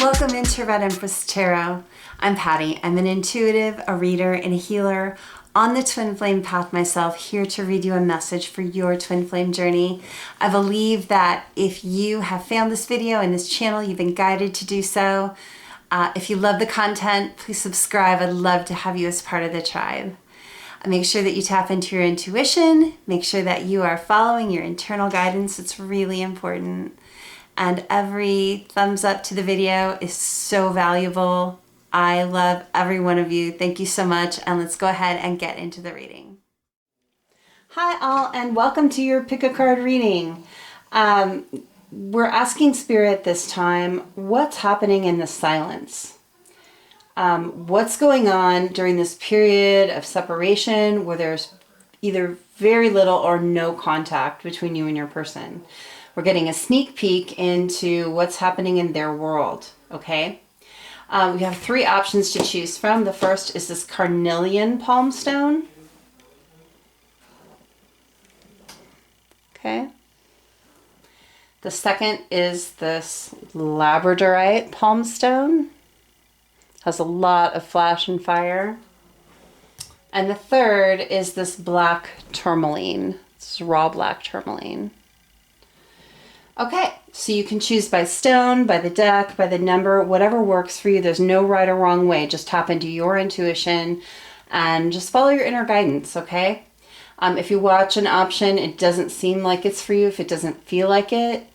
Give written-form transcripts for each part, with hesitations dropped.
Welcome into Red Empress Tarot. I'm Patty. I'm an intuitive, a reader, and a healer on the twin flame path myself, here to read you a message for your twin flame journey. I believe that if you have found this video and this channel, you've been guided to do so. If you love the content, please subscribe. I'd love to have you as part of the tribe. Make sure that you tap into your intuition. Make sure that you are following your internal guidance. It's really important. And every thumbs up to the video is so valuable. I love every one of you. Thank you so much. And let's go ahead and get into the reading. Hi all, and welcome to your pick a card reading. We're asking Spirit this time, what's happening in the silence? What's going on during this period of separation where there's either very little or no contact between you and your person? We're getting a sneak peek into what's happening in their world, okay? We have three options to choose from. The first is this Carnelian palm stone. Okay. The second is this Labradorite palm stone. Has a lot of flash and fire. And the third is this Black Tourmaline. This is raw Black Tourmaline. Okay, so you can choose by stone, by the deck, by the number, whatever works for you. There's no right or wrong way. Just tap into your intuition and just follow your inner guidance, okay? If you watch an option, it doesn't seem like it's for you. If it doesn't feel like it,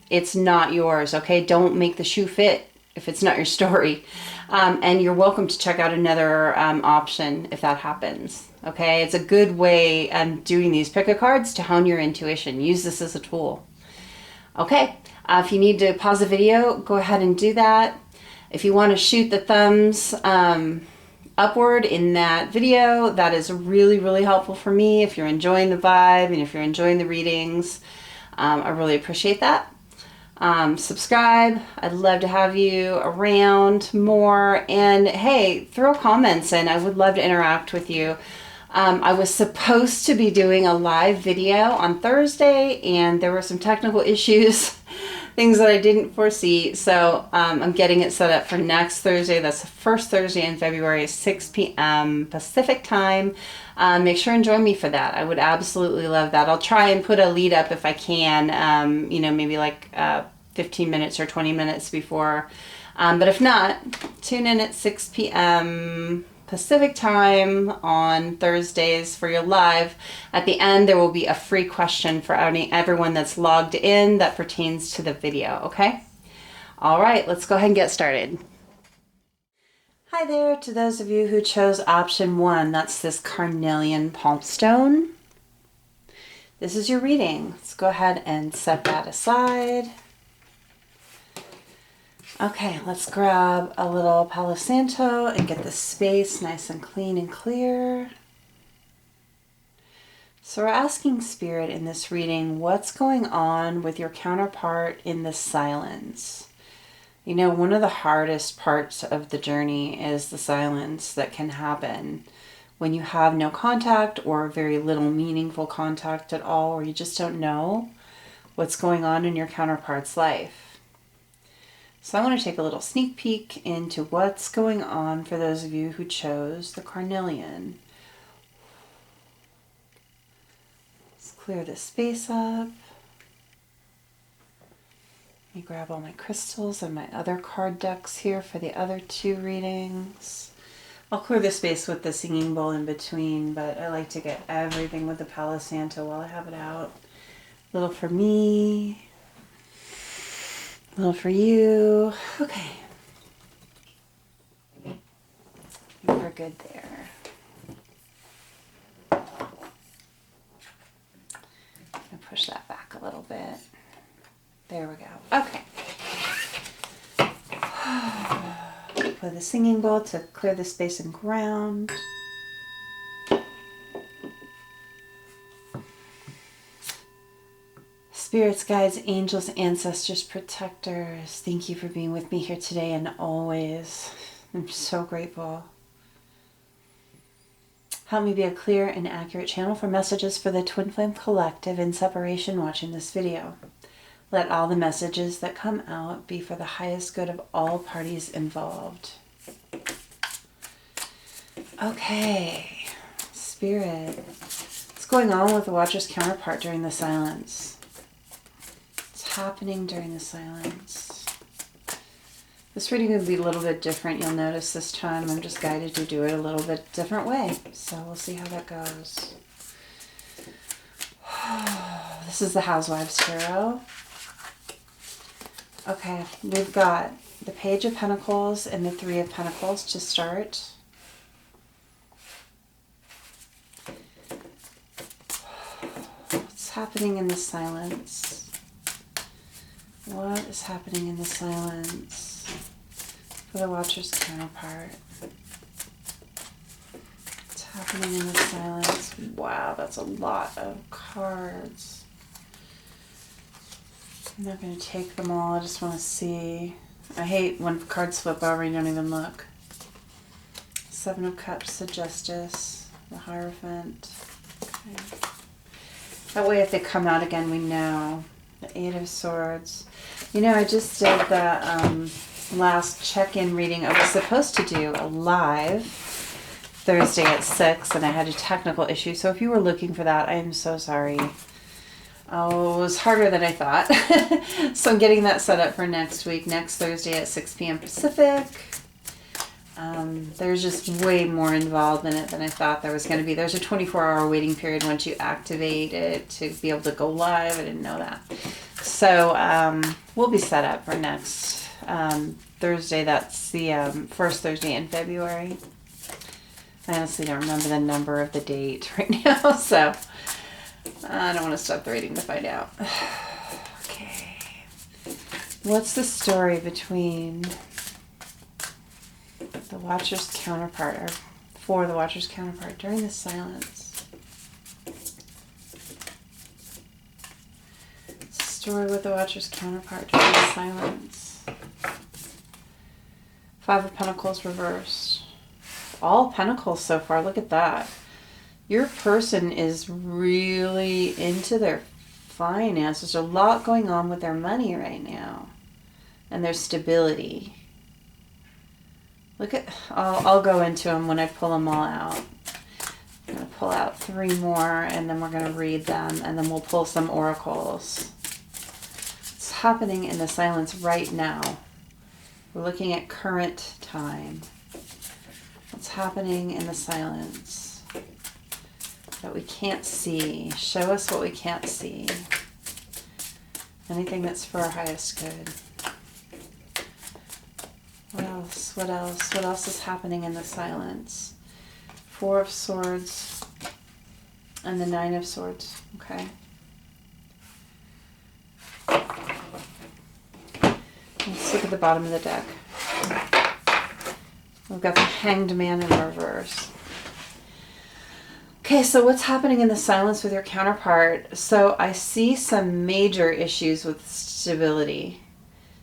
it's not yours, okay? Don't make the shoe fit if it's not your story. And you're welcome to check out another option if that happens, okay? It's a good way doing these pick-a-cards to hone your intuition. Use this as a tool. Okay, if you need to pause the video, go ahead and do that. If you want to shoot the thumbs upward in that video, that is really, really helpful for me. If you're enjoying the vibe and if you're enjoying the readings, I really appreciate that. Subscribe. I'd love to have you around more. And hey, throw comments in. I would love to interact with you. I was supposed to be doing a live video on Thursday, and there were some technical issues, things that I didn't foresee. So I'm getting it set up for next Thursday. That's the first Thursday in February, 6 p.m. Pacific time. Make sure and join me for that. I would absolutely love that. I'll try and put a lead up if I can, you know, maybe like 15 minutes or 20 minutes before. But if not, tune in at 6 p.m. Pacific time on Thursdays for your live. At the end, there will be a free question for everyone that's logged in that pertains to the video, okay? All right, let's go ahead and get started. Hi there to those of you who chose option one. That's this Carnelian palm stone. This is your reading. Let's go ahead and set that aside. Okay, let's grab a little Palo Santo and get the space nice and clean and clear. So we're asking Spirit in this reading, what's going on with your counterpart in the silence? You know, one of the hardest parts of the journey is the silence that can happen when you have no contact or very little meaningful contact at all, or you just don't know what's going on in your counterpart's life. So I want to take a little sneak peek into what's going on for those of you who chose the Carnelian. Let's clear this space up. Let me grab all my crystals and my other card decks here for the other two readings. I'll clear the space with the singing bowl in between, but I like to get everything with the Palo Santo while I have it out. A little for me. A little for you. Okay. We're good there. I'm going to push that back a little bit. There we go. Okay. Put the singing bowl to clear the space and ground. Spirits, guides, angels, ancestors, protectors, thank you for being with me here today and always. I'm so grateful. Help me be a clear and accurate channel for messages for the Twin Flame Collective in separation watching this video. Let all the messages that come out be for the highest good of all parties involved. Okay, Spirit. What's going on with the Watcher's counterpart during the silence? What's happening during the silence? This reading will be a little bit different. You'll notice this time I'm just guided to do it a little bit different way. So we'll see how that goes. This is the Housewives Tarot. Okay, we've got the Page of Pentacles and the Three of Pentacles to start. What's happening in the silence? What is happening in the silence for the Watcher's counterpart? What's happening in the silence? Wow, that's a lot of cards. I'm not going to take them all. I just want to see. I hate when cards flip over and you don't even look. Seven of Cups, the Justice, the Hierophant. Okay. That way if they come out again, we know. The Eight of Swords. You know, I just did the last check-in reading. I was supposed to do a live Thursday at 6, and I had a technical issue. So if you were looking for that, I am so sorry. Oh, it was harder than I thought. So I'm getting that set up for next week, next Thursday at 6 p.m. Pacific. There's just way more involved in it than I thought there was going to be. There's a 24-hour waiting period once you activate it to be able to go live. I didn't know that. So we'll be set up for next Thursday. That's the first Thursday in February. I honestly don't remember the number of the date right now, so I don't want to stop the reading to find out. Okay. What's the story between the Watcher's counterpart, or for the Watcher's counterpart during the silence? What's the story with the Watcher's counterpart during the silence? Five of Pentacles reversed. All Pentacles so far. Look at that. Your person is really into their finances. There's a lot going on with their money right now and their stability. Look at, I'll go into them when I pull them all out. I'm going to pull out 3 more and then we're going to read them and then we'll pull some oracles. What's happening in the silence right now? We're looking at current time. What's happening in the silence that we can't see? Show us what we can't see. Anything that's for our highest good. What else? What else? What else is happening in the silence? Four of Swords and the Nine of Swords. Okay. Let's look at the bottom of the deck. We've got the Hanged Man in reverse. Okay, so what's happening in the silence with your counterpart? So I see some major issues with stability.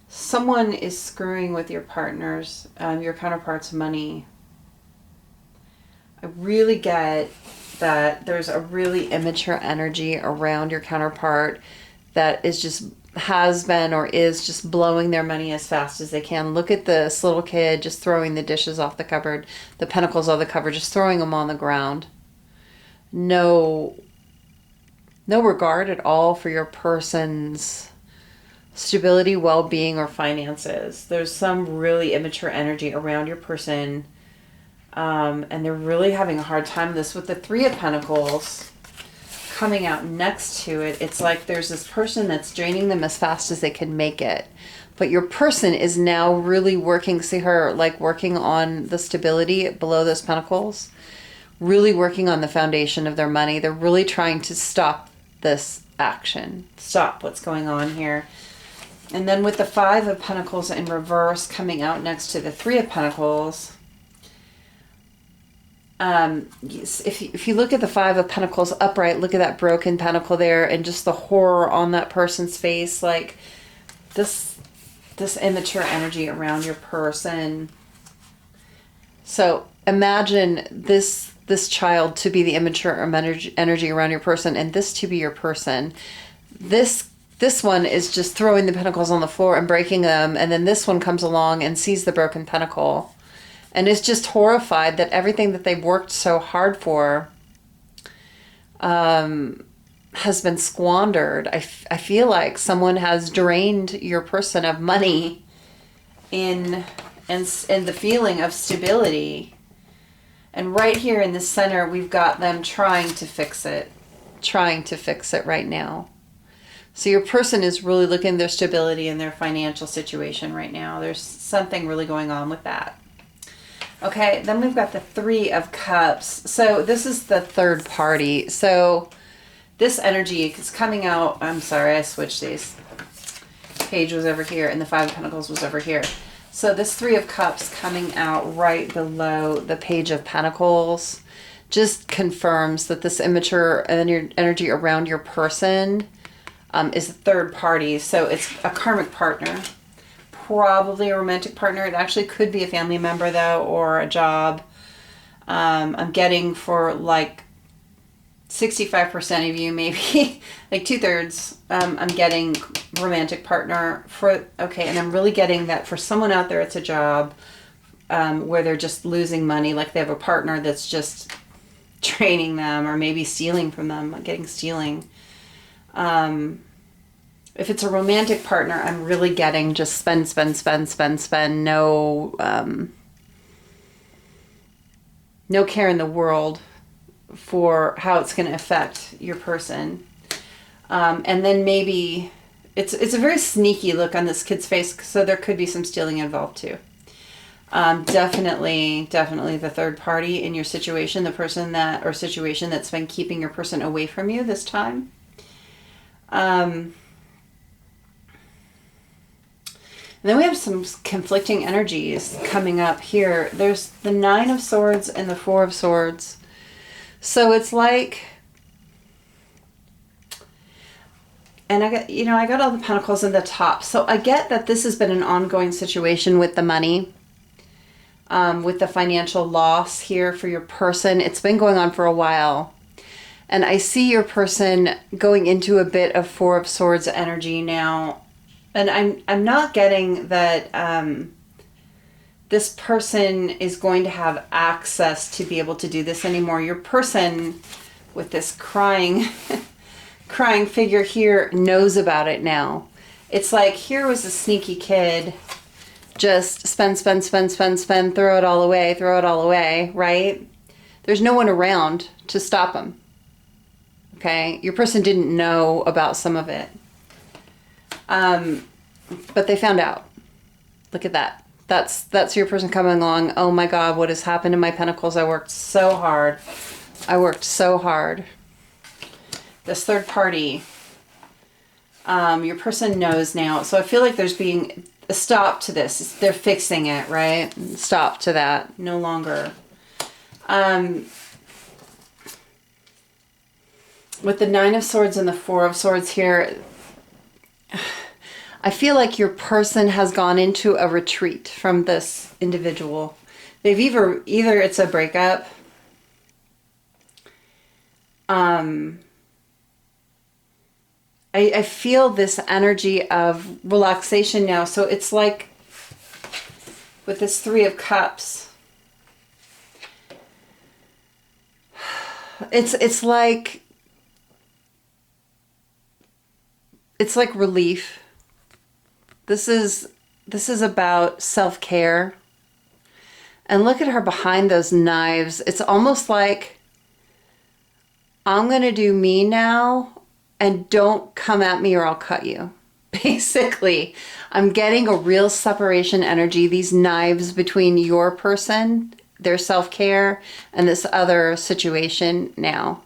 Someone is screwing with your partner's, your counterpart's money. I really get that there's a really immature energy around your counterpart that is just, has been or is just blowing their money as fast as they can. Look at this little kid just throwing the dishes off the cupboard, the pentacles off the cupboard, just throwing them on the ground. No regard at all for your person's stability, well-being, or finances. There's some really immature energy around your person, and they're really having a hard time with this. With the Three of Pentacles coming out next to it, it's like there's this person that's draining them as fast as they can make it. But your person is now really working, see her like working on the stability below those pentacles, really working on the foundation of their money. They're really trying to stop this action, stop what's going on here. And then with the Five of Pentacles in reverse coming out next to the Three of Pentacles, if you look at the Five of Pentacles upright, look at that broken pentacle there and just the horror on that person's face, like this immature energy around your person. So imagine this child to be the immature energy around your person and this to be your person. This This one is just throwing the pentacles on the floor and breaking them. And then this one comes along and sees the broken pentacle and is just horrified that everything that they've worked so hard for has been squandered. I feel like someone has drained your person of money in the feeling of stability. And right here in the center, we've got them trying to fix it right now. So your person is really looking at their stability and their financial situation right now. There's something really going on with that. Okay, then we've got the Three of Cups. So this is the third party. So this energy is coming out. I'm sorry, I switched these. Page was over here and the Five of Pentacles was over here. So this Three of Cups coming out right below the Page of Pentacles just confirms that this immature energy around your person is a third party. So it's a karmic partner, probably a romantic partner. It actually could be a family member though, or a job. I'm getting for like 65% of you, maybe like 2/3. I'm getting romantic partner for, okay. And I'm really getting that for someone out there, it's a job where they're just losing money. Like they have a partner that's just draining them or maybe stealing from them, getting stealing. If it's a romantic partner, I'm really getting just spend. No care in the world for how it's going to affect your person. And then maybe it's a very sneaky look on this kid's face. So there could be some stealing involved too. Definitely the third party in your situation, the person that, or situation that's been keeping your person away from you this time. And then we have some conflicting energies coming up here. There's the Nine of Swords and the Four of Swords. So it's like, and I got all the pentacles in the top. So I get that this has been an ongoing situation with the money, with the financial loss here for your person. It's been going on for a while. And I see your person going into a bit of Four of Swords energy now. And I'm not getting that this person is going to have access to be able to do this anymore. Your person with this crying figure here knows about it now. It's like here was a sneaky kid, just spend, throw it all away, right? There's no one around to stop him. Okay, your person didn't know about some of it. But they found out. Look at that. That's your person coming along. Oh my God, what has happened to my pentacles? I worked so hard. This third party, your person knows now. So I feel like there's being a stop to this. They're fixing it, right? Stop to that. No longer. With the Nine of Swords and the Four of Swords here, I feel like your person has gone into a retreat from this individual. They've either it's a breakup. I feel this energy of relaxation now. So it's like with this Three of Cups, it's like relief. This is about self-care. And look at her behind those knives. It's almost like, I'm going to do me now and don't come at me or I'll cut you. Basically, I'm getting a real separation energy. These knives between your person, their self-care, and this other situation now.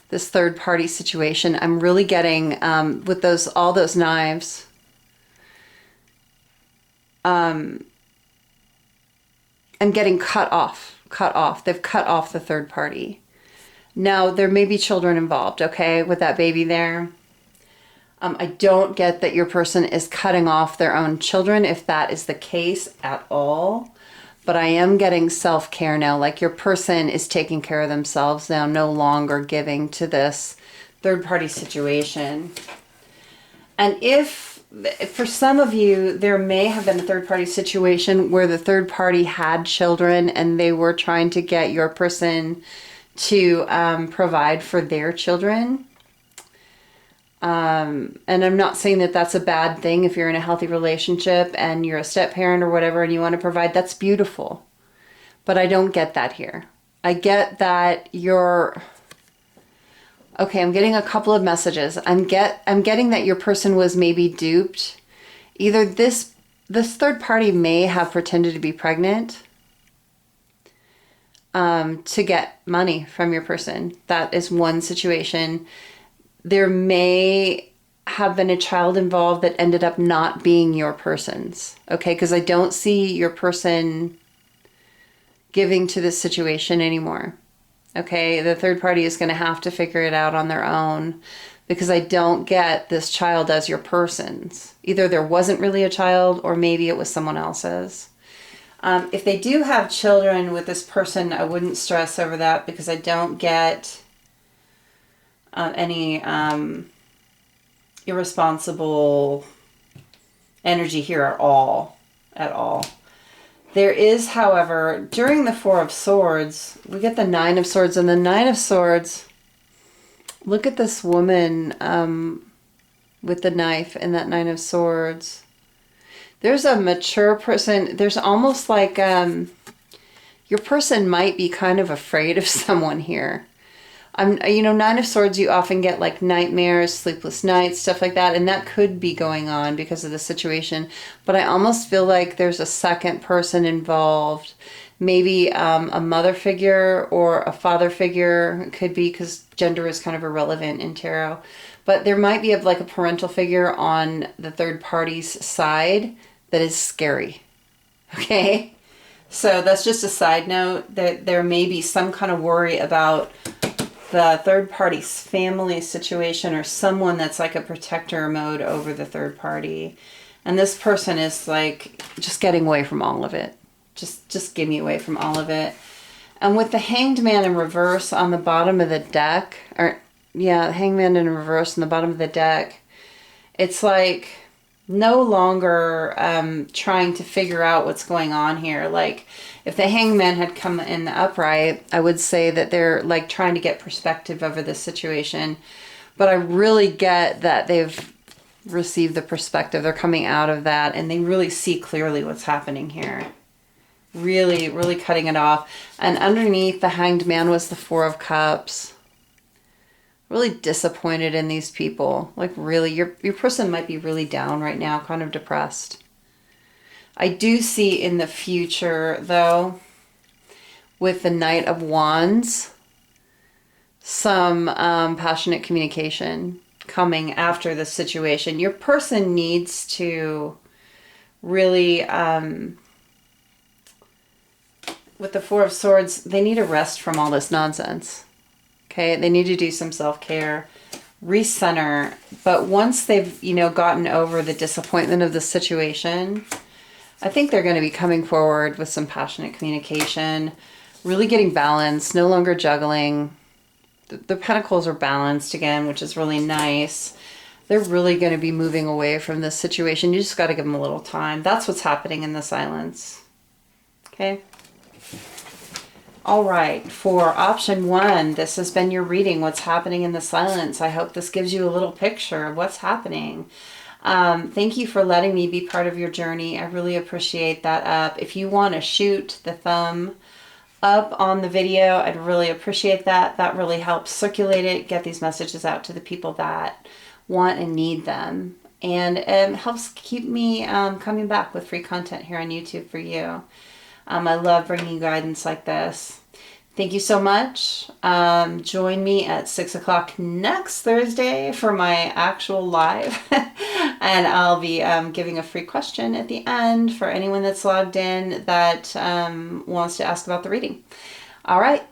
This third party situation. I'm really getting, with all those knives, I'm getting cut off. They've cut off the third party. Now, there may be children involved, okay, with that baby there. I don't get that your person is cutting off their own children, if that is the case at all. But I am getting self-care now, like your person is taking care of themselves now, no longer giving to this third party situation. And if, for some of you, there may have been a third party situation where the third party had children and they were trying to get your person to provide for their children. And I'm not saying that that's a bad thing if you're in a healthy relationship and you're a step parent or whatever and you want to provide. That's beautiful. But I don't get that here. I get that you're... Okay, I'm getting a couple of messages. I'm getting that your person was maybe duped. Either this third party may have pretended to be pregnant to get money from your person. That is one situation. There may have been a child involved that ended up not being your person's. Okay, because I don't see your person giving to this situation anymore. Okay, the third party is going to have to figure it out on their own because I don't get this child as your person's. Either there wasn't really a child or maybe it was someone else's. If they do have children with this person, I wouldn't stress over that because I don't get any irresponsible energy here at all. There is, however, during the Four of Swords, we get the Nine of Swords, and the Nine of Swords, look at this woman with the knife and that Nine of Swords. There's a mature person. There's almost like your person might be kind of afraid of someone here. Nine of Swords, you often get like nightmares, sleepless nights, stuff like that. And that could be going on because of the situation. But I almost feel like there's a second person involved. Maybe a mother figure or a father figure. It could be because gender is kind of irrelevant in tarot. But there might be like a parental figure on the third party's side that is scary. Okay? So that's just a side note that there may be some kind of worry about the third party's family situation or someone that's like a protector mode over the third party. And this person is like just getting away from all of it. Just give me away from all of it. And with the Hanged Man in reverse on the bottom of the deck, Hangman in reverse on the bottom of the deck, it's like no longer trying to figure out what's going on here. Like if the Hangman had come in the upright, I would say that they're like trying to get perspective over this situation. But I really get that they've received the perspective. They're coming out of that and they really see clearly what's happening here. Really, really cutting it off. And underneath the Hanged Man was the Four of Cups. Really disappointed in these people. Like really, your person might be really down right now, kind of depressed. I do see in the future, though, with the Knight of Wands, some passionate communication coming after this situation. Your person needs to really, with the Four of Swords, they need a rest from all this nonsense. Okay, they need to do some self-care, recenter. But once they've, gotten over the disappointment of the situation, I think they're going to be coming forward with some passionate communication, really getting balanced, no longer juggling. The pentacles are balanced again, which is really nice. They're really going to be moving away from this situation. You just got to give them a little time. That's what's happening in the silence. Okay. All right, for option 1, this has been your reading, what's happening in the silence. I hope this gives you a little picture of what's happening. Thank you for letting me be part of your journey. I really appreciate that. If you want to shoot the thumb up on the video, I'd really appreciate that. That really helps circulate it, get these messages out to the people that want and need them. And it helps keep me coming back with free content here on YouTube for you. I love bringing you guidance like this. Thank you so much. Join me at 6 o'clock next Thursday for my actual live. And I'll be giving a free question at the end for anyone that's logged in that wants to ask about the reading. All right.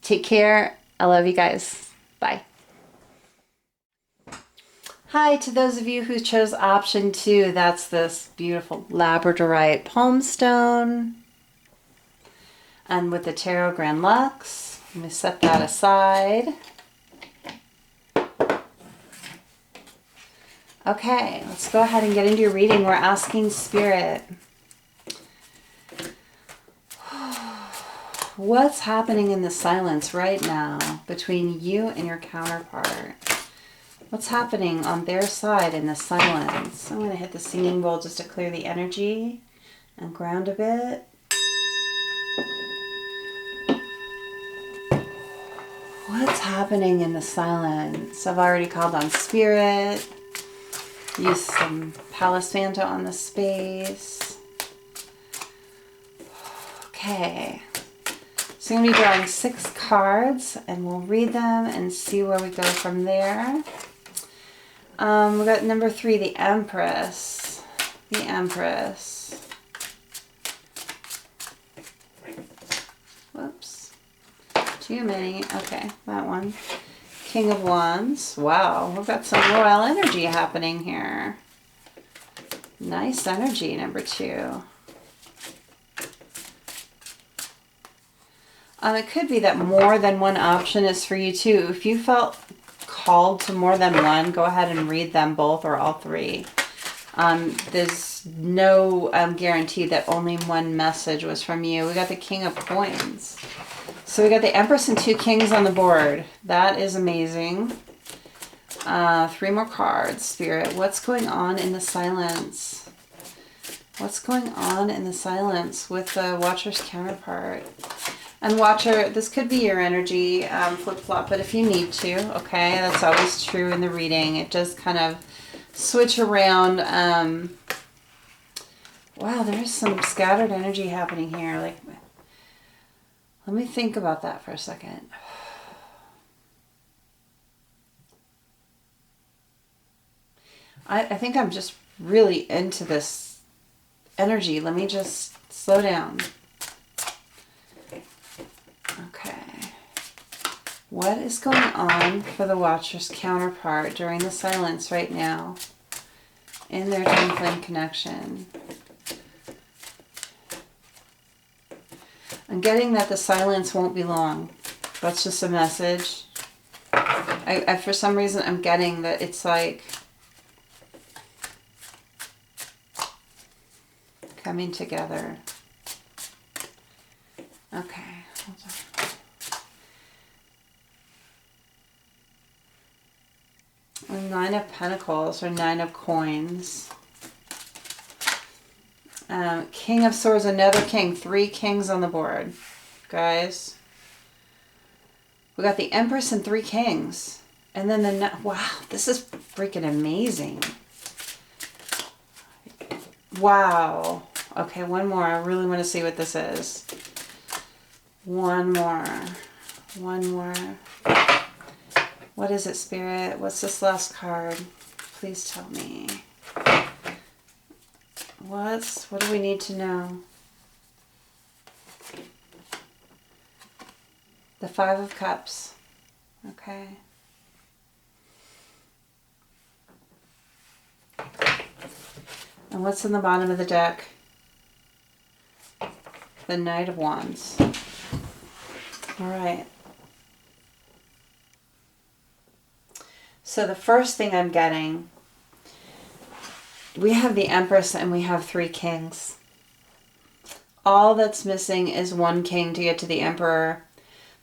Take care. I love you guys. Bye. Hi to those of you who chose option 2. That's this beautiful Labradorite palm stone. And with the Tarot Grand Lux, let me set that aside. Okay, let's go ahead and get into your reading. We're asking Spirit, what's happening in the silence right now between you and your counterpart? What's happening on their side in the silence? I'm going to hit the singing bowl just to clear the energy and ground a bit. What's happening in the silence? I've already called on Spirit. Use some Palo Santo on the space. Okay. So I'm going to be drawing 6 cards and we'll read them and see where we go from there. We got number 3, the Empress. The Empress. Whoops. Too many. Okay, that one. King of Wands. Wow, we've got some royal energy happening here. Nice energy, number 2. It could be that more than one option is for you too. If you felt called to more than one, go ahead and read them both or all 3. There's no guarantee that only one message was from you. We got the King of Coins. So we got the Empress and 2 Kings on the board. That is amazing. 3 more cards, Spirit. What's going on in the silence? What's going on in the silence with the Watcher's counterpart? And Watcher, this could be your energy flip-flop, but if you need to, okay, that's always true in the reading. It does kind of switch around. Wow, there's some scattered energy happening here. Like, let me think about that for a second. I think I'm just really into this energy. Let me just slow down. Okay. What is going on for the Watcher's counterpart during the silence right now in their twin flame connection? I'm getting that the silence won't be long. That's just a message. I for some reason, I'm getting that it's like coming together. Okay. Hold on. The 9 of Pentacles or 9 of Coins. King of Swords, another king. 3 kings on the board, guys. We got the Empress and 3 kings. And then the... Wow, this is freaking amazing. Wow. Okay, one more. I really want to see what this is. One more. One more. What is it, Spirit? What's this last card? Please tell me. What do we need to know? The 5 of Cups. Okay. And what's in the bottom of the deck? The Knight of Wands. All right. So the first thing I'm getting, we have the Empress and we have 3 kings. All that's missing is 1 king to get to the Emperor.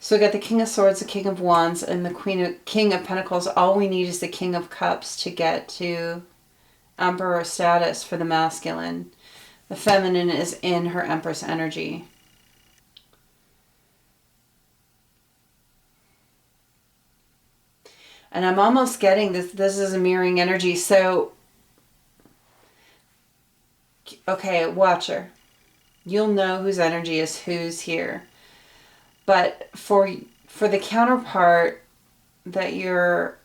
So we got the King of Swords, the King of Wands, and the King of Pentacles. All we need is the King of Cups to get to Emperor status for the masculine. The feminine is in her Empress energy. And I'm almost getting this. This is a mirroring energy. So, okay, Watcher. You'll know whose energy is who's here. But for the counterpart that you're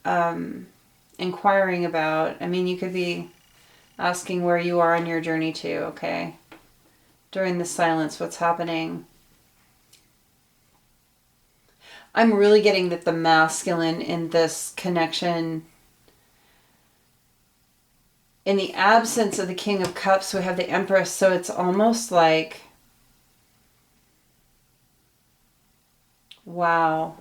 inquiring about, I mean, you could be asking where you are on your journey to, okay? During the silence, what's happening? I'm really getting that the masculine in this connection, in the absence of the King of Cups, we have the Empress, so it's almost like, wow.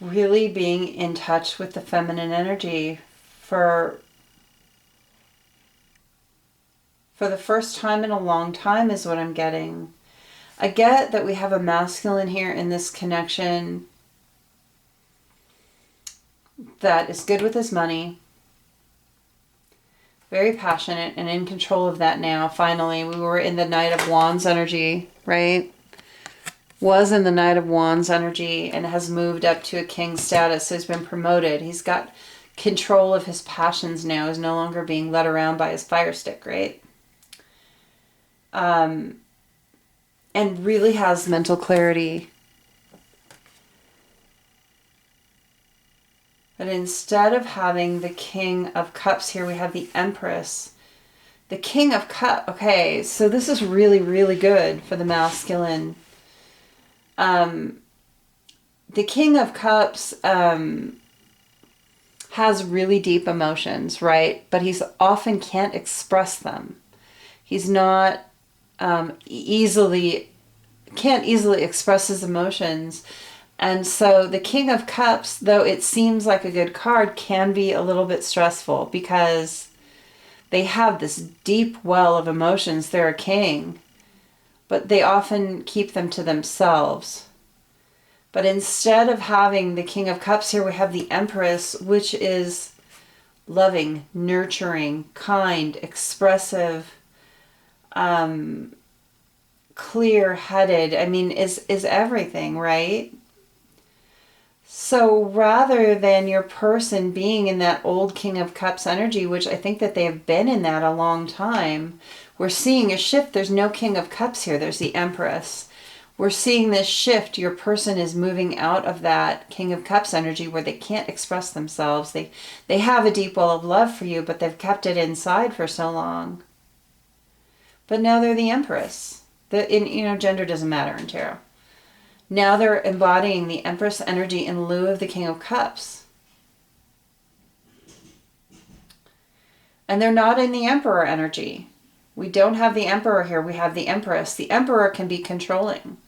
really being in touch with the feminine energy for the first time in a long time is what I'm getting. I get that we have a masculine here in this connection that is good with his money, very passionate and in control of that now. Finally, we were in the Knight of Wands energy, right? Was in the Knight of Wands energy and has moved up to a king status. So he's been promoted. He's got control of his passions now. He's no longer being led around by his fire stick, right? And really has mental clarity. But instead of having the King of Cups here, we have the Empress. The King of Cups. Okay, so this is really, really good for the masculine. The King of Cups has really deep emotions, right? But he's often can't express them. He's not can't easily express his emotions. And so the King of Cups, though it seems like a good card, can be a little bit stressful because they have this deep well of emotions. They're a king, but they often keep them to themselves. But instead of having the King of Cups here, we have the Empress, which is loving, nurturing, kind, expressive, clear-headed. I mean, is everything, right? So rather than your person being in that old King of Cups energy, which I think that they have been in that a long time, we're seeing a shift. There's no King of Cups here. There's the Empress. We're seeing this shift. Your person is moving out of that King of Cups energy where they can't express themselves. They have a deep well of love for you, but they've kept it inside for so long. But now they're the Empress. Gender doesn't matter in tarot. Now they're embodying the Empress energy in lieu of the King of Cups. And they're not in the Emperor energy. We don't have the Emperor here. We have the Empress. The Emperor can be controlling.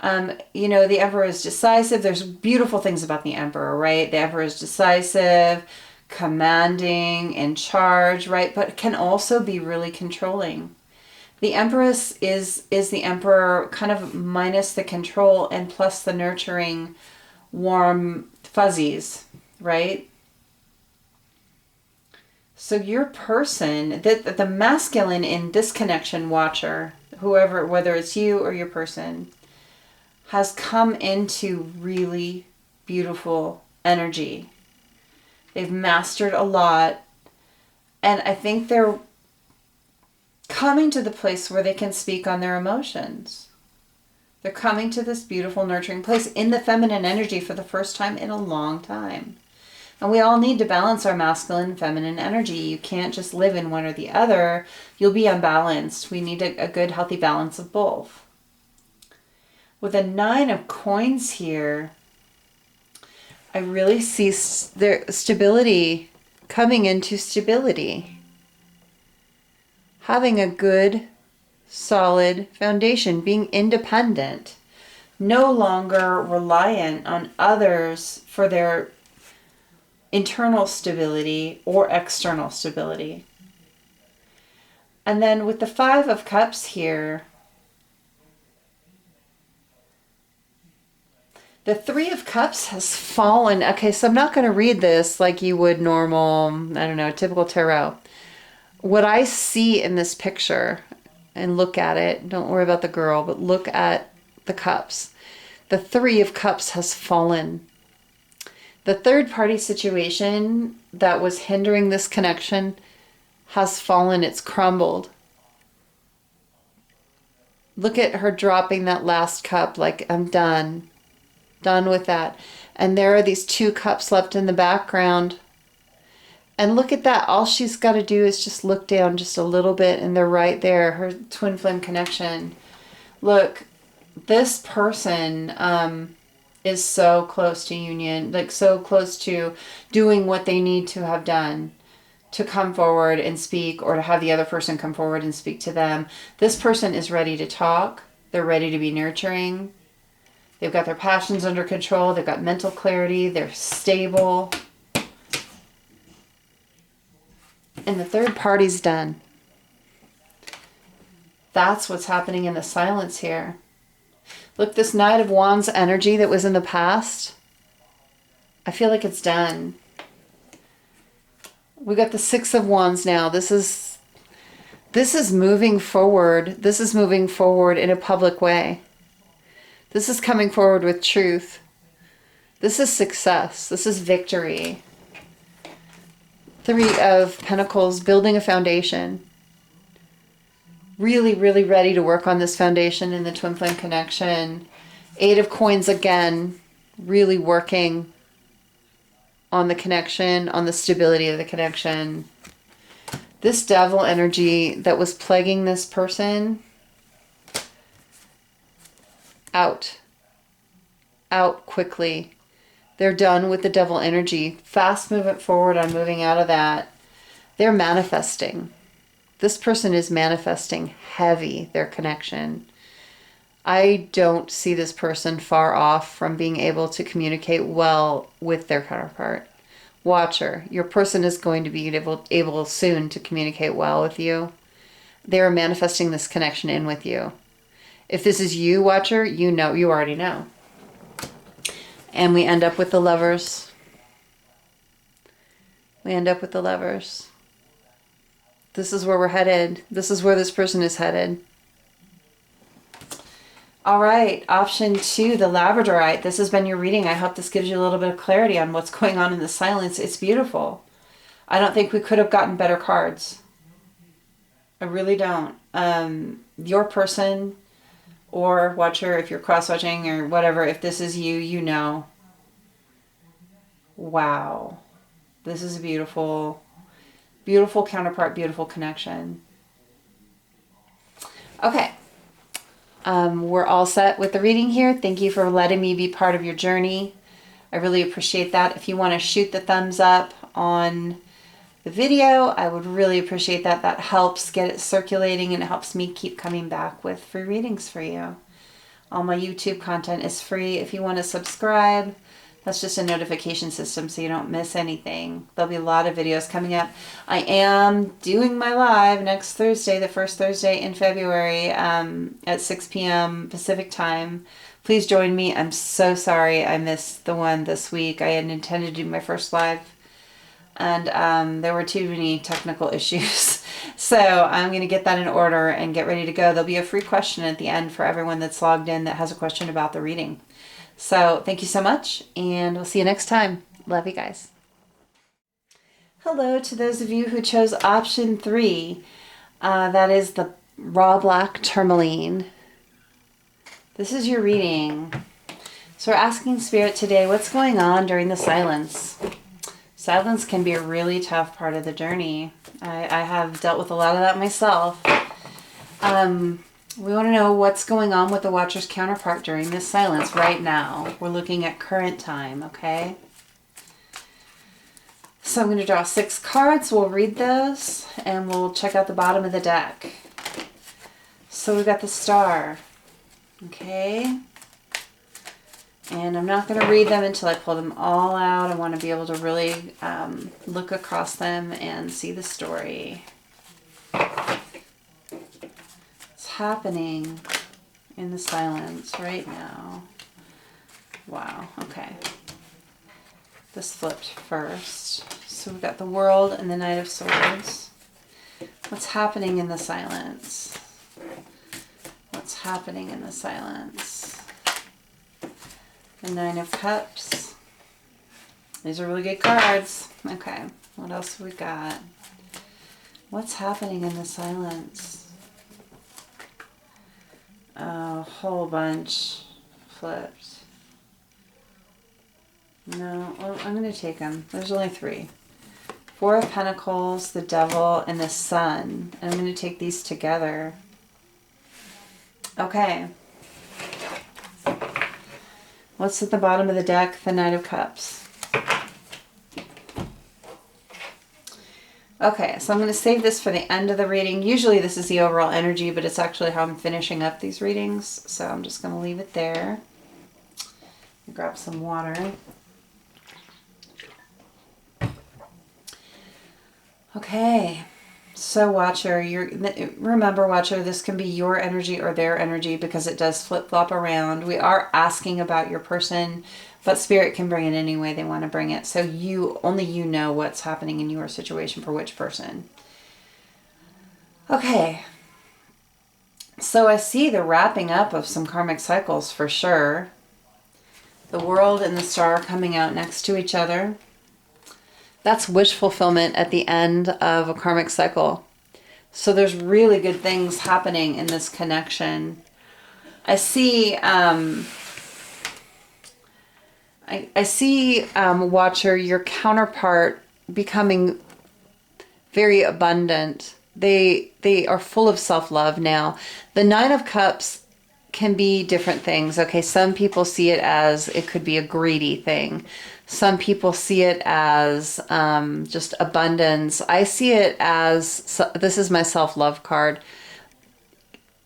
The Emperor is decisive. There's beautiful things about the Emperor, right? The Emperor is decisive, commanding, in charge, right? But can also be really controlling. The Empress is the Emperor, kind of minus the control and plus the nurturing, warm fuzzies, right? So your person, the masculine in this connection, watcher, whoever, whether it's you or your person, has come into really beautiful energy. They've mastered a lot. And I think they're coming to the place where they can speak on their emotions. They're coming to this beautiful, nurturing place in the feminine energy for the first time in a long time. And we all need to balance our masculine and feminine energy. You can't just live in one or the other. You'll be unbalanced. We need a good, healthy balance of both. With a 9 of coins here, I really see their stability, coming into stability. Having a good, solid foundation, being independent, no longer reliant on others for their internal stability or external stability. And then with the 5 of Cups here, the 3 of Cups has fallen. Okay, so I'm not going to read this like you would normal, typical tarot. What I see in this picture, and look at it, don't worry about the girl, but look at the cups. The 3 of Cups has fallen. The third party situation that was hindering this connection has fallen. It's crumbled. Look at her dropping that last cup like, I'm done. Done with that. And there are these 2 cups left in the background. And look at that. All she's got to do is just look down just a little bit and they're right there. Her twin flame connection. Look, this person is so close to union, like so close to doing what they need to have done to come forward and speak, or to have the other person come forward and speak to them. This person is ready to talk. They're ready to be nurturing. They've got their passions under control. They've got mental clarity. They're stable. And the third party's done. That's what's happening in the silence here. Look, this Knight of Wands energy that was in the past, I feel like it's done. We got the Six of Wands now. This is moving forward. This is moving forward in a public way. This is coming forward with truth. This is success. This is victory. Three of Pentacles, building a foundation. Really, really ready to work on this foundation in the twin flame connection. Eight of Coins again, really working on the connection, on the stability of the connection. This Devil energy that was plaguing this person, out quickly. They're done with the Devil energy. Fast movement forward on moving out of that. They're manifesting. This person is manifesting heavy, their connection. I don't see this person far off from being able to communicate well with their counterpart. Watcher, your person is going to be able soon to communicate well with you. They are manifesting this connection in with you. If this is you, Watcher, you already know. And we end up with the Lovers. We end up with the Lovers. This is where we're headed. This is where this person is headed. All right, option 2, the Labradorite. This has been your reading. I hope this gives you a little bit of clarity on what's going on in the silence. It's beautiful. I don't think we could have gotten better cards. I really don't. Your person, or Watcher, if you're cross-watching or whatever, if this is you, you know. Wow. This is a beautiful, beautiful counterpart, beautiful connection. Okay. We're all set with the reading here. Thank you for letting me be part of your journey. I really appreciate that. If you want to shoot the thumbs up on the video, I would really appreciate that. That helps get it circulating and it helps me keep coming back with free readings for you. All my YouTube content is free. If you want to subscribe, that's just a notification system so you don't miss anything. There'll be a lot of videos coming up. I am doing my live next Thursday, the first Thursday in February at 6 p.m. Pacific time. Please join me. I'm so sorry I missed the one this week. I had intended to do my first live and there were too many technical issues. So I'm going to get that in order and get ready to go. There'll be a free question at the end for everyone that's logged in that has a question about the reading. So thank you so much, and we'll see you next time. Love you guys. Hello to those of you who chose option 3. That is the raw black tourmaline. This is your reading. So we're asking Spirit today, what's going on during the silence? Silence can be a really tough part of the journey. I have dealt with a lot of that myself. We want to know what's going on with the Watcher's counterpart during this silence right now. We're looking at current time, okay? So I'm going to draw 6 cards. We'll read those and we'll check out the bottom of the deck. So we've got the Star, okay? And I'm not going to read them until I pull them all out. I want to be able to really look across them and see the story. Happening in the silence right now. Wow, okay. This flipped first. So we've got the World and the Knight of Swords. What's happening in the silence? What's happening in the silence? The Nine of Cups. These are really good cards. Okay, what else have we got? What's happening in the silence? A whole bunch flipped. No, well, I'm going to take them. There's only 3. 4 of Pentacles, the Devil, and the Sun. And I'm going to take these together. Okay. What's at the bottom of the deck? The Knight of Cups. Okay, so I'm going to save this for the end of the reading. Usually this is the overall energy, but it's actually how I'm finishing up these readings. So I'm just going to leave it there. Grab some water. Okay. So Watcher, remember Watcher, this can be your energy or their energy because it does flip-flop around. We are asking about your person, but Spirit can bring it any way they want to bring it. So only you know what's happening in your situation for which person. Okay. So I see the wrapping up of some karmic cycles for sure. The world and the star coming out next to each other. That's wish fulfillment at the end of a karmic cycle. So there's really good things happening in this connection. I see, I see, Watcher, your counterpart becoming very abundant. They are full of self-love now. The Nine of Cups can be different things. Okay, some people see it as it could be a greedy thing. Some people see it as just abundance. I see it as, this is my self-love card.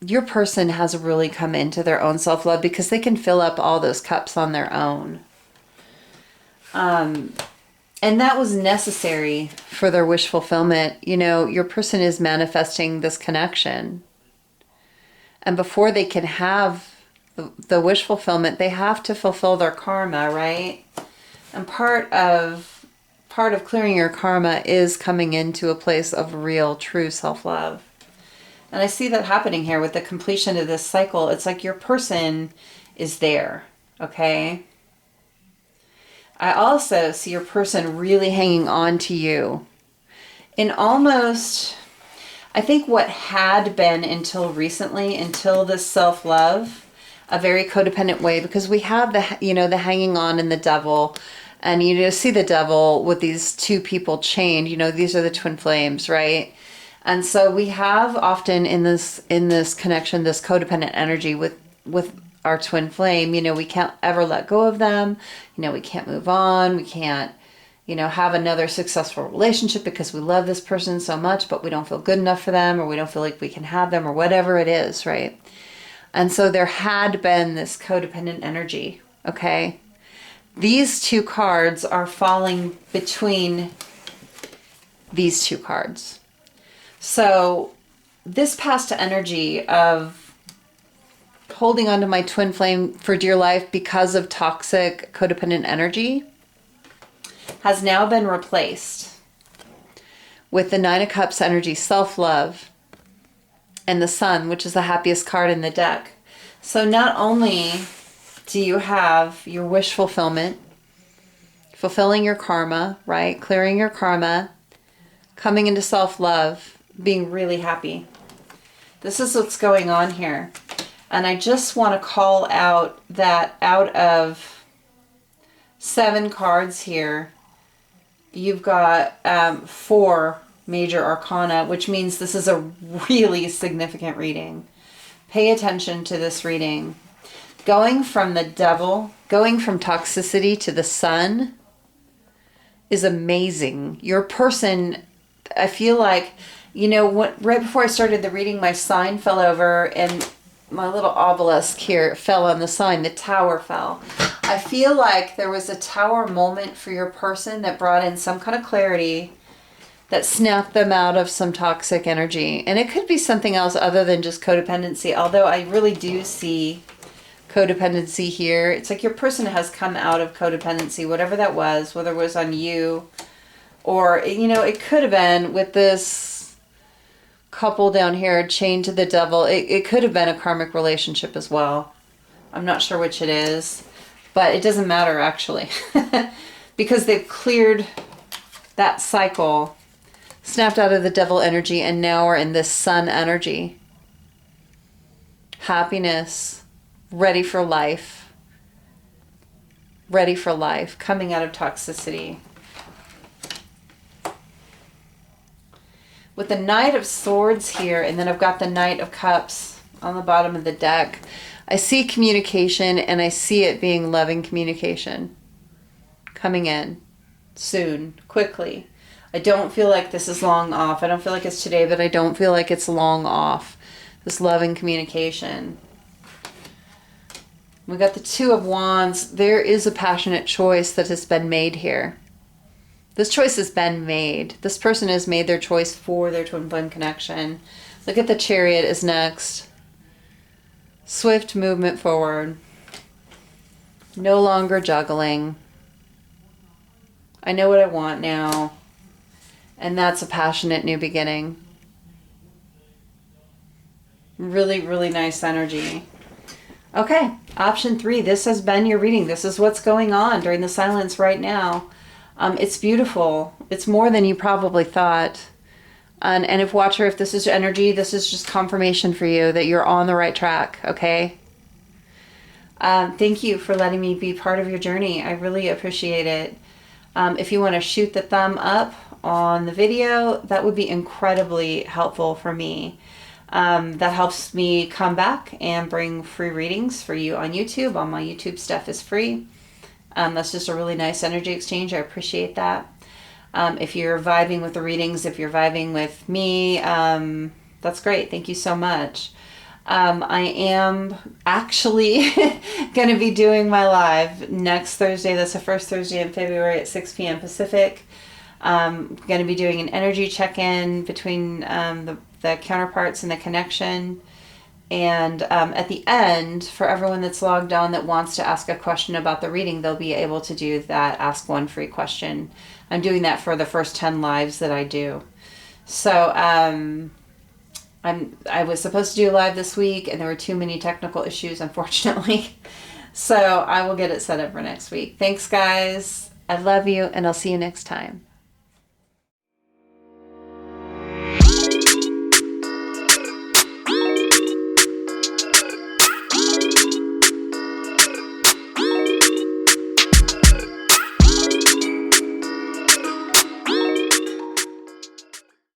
Your person has really come into their own self-love because they can fill up all those cups on their own. And that was necessary for their wish fulfillment. You know, your person is manifesting this connection. And before they can have the wish fulfillment, they have to fulfill their karma, right? And part of clearing your karma is coming into a place of real, true self-love. And I see that happening here with the completion of this cycle. It's like your person is there, okay? I also see your person really hanging on to you in almost, I think what had been until recently, until this self-love, a very codependent way, because we have the hanging on and the devil, and you see the devil with these two people chained. These are the twin flames, right? And so we have often in this connection this codependent energy with our twin flame. We can't ever let go of them. We can't move on. We can't have another successful relationship because we love this person so much, but we don't feel good enough for them, or we don't feel like we can have them, or whatever it is, right? And so there had been this codependent energy, okay? These two cards are falling between these two cards. So this past energy of holding on to my twin flame for dear life because of toxic codependent energy has now been replaced with the Nine of Cups energy, self-love, and the Sun, which is the happiest card in the deck. So not only do you have your wish fulfillment, fulfilling your karma, right? Clearing your karma, coming into self-love, being really happy. This is what's going on here. And I just want to call out that out of 7 cards here, you've got 4 major arcana, which means this is a really significant reading. Pay attention to this reading. Going from the devil, going from toxicity to the Sun is amazing. Your person, I feel like, right before I started the reading, my sign fell over and my little obelisk here fell on the sign. The tower fell. I feel like there was a tower moment for your person that brought in some kind of clarity, that snapped them out of some toxic energy. And it could be something else other than just codependency, although I really do see codependency here. It's like your person has come out of codependency, whatever that was, whether it was on you or, it could have been with this couple down here chained to the devil. It could have been a karmic relationship as well. I'm not sure which it is, but it doesn't matter actually because they've cleared that cycle, snapped out of the devil energy, and now we're in this Sun energy. Happiness, ready for life, coming out of toxicity. With the Knight of Swords here, and then I've got the Knight of Cups on the bottom of the deck, I see communication, and I see it being loving communication coming in soon, quickly. I don't feel like this is long off. I don't feel like it's today, but I don't feel like it's long off. This loving communication. We got the Two of Wands. There is a passionate choice that has been made here. This choice has been made. This person has made their choice for their twin flame connection. Look at the Chariot is next. Swift movement forward. No longer juggling. I know what I want now. And that's a passionate new beginning. Really, really nice energy. Okay, option 3. This has been your reading. This is what's going on during the silence right now. It's beautiful. It's more than you probably thought. And if Watcher, if this is your energy, this is just confirmation for you that you're on the right track, okay? Thank you for letting me be part of your journey. I really appreciate it. If you want to shoot the thumb up on the video, that would be incredibly helpful for me. That helps me come back and bring free readings for you on YouTube. All my YouTube stuff is free. That's just a really nice energy exchange. I appreciate that. If you're vibing with the readings, if you're vibing with me, that's great. Thank you so much. I am actually going to be doing my live next Thursday. That's the first Thursday in February at 6 p.m. Pacific. I'm going to be doing an energy check-in between the counterparts and the connection. And at the end, for everyone that's logged on that wants to ask a question about the reading, they'll be able to do that Ask One Free question. I'm doing that for the first 10 lives that I do. So I was supposed to do a live this week, and there were too many technical issues, unfortunately. So I will get it set up for next week. Thanks, guys. I love you, and I'll see you next time.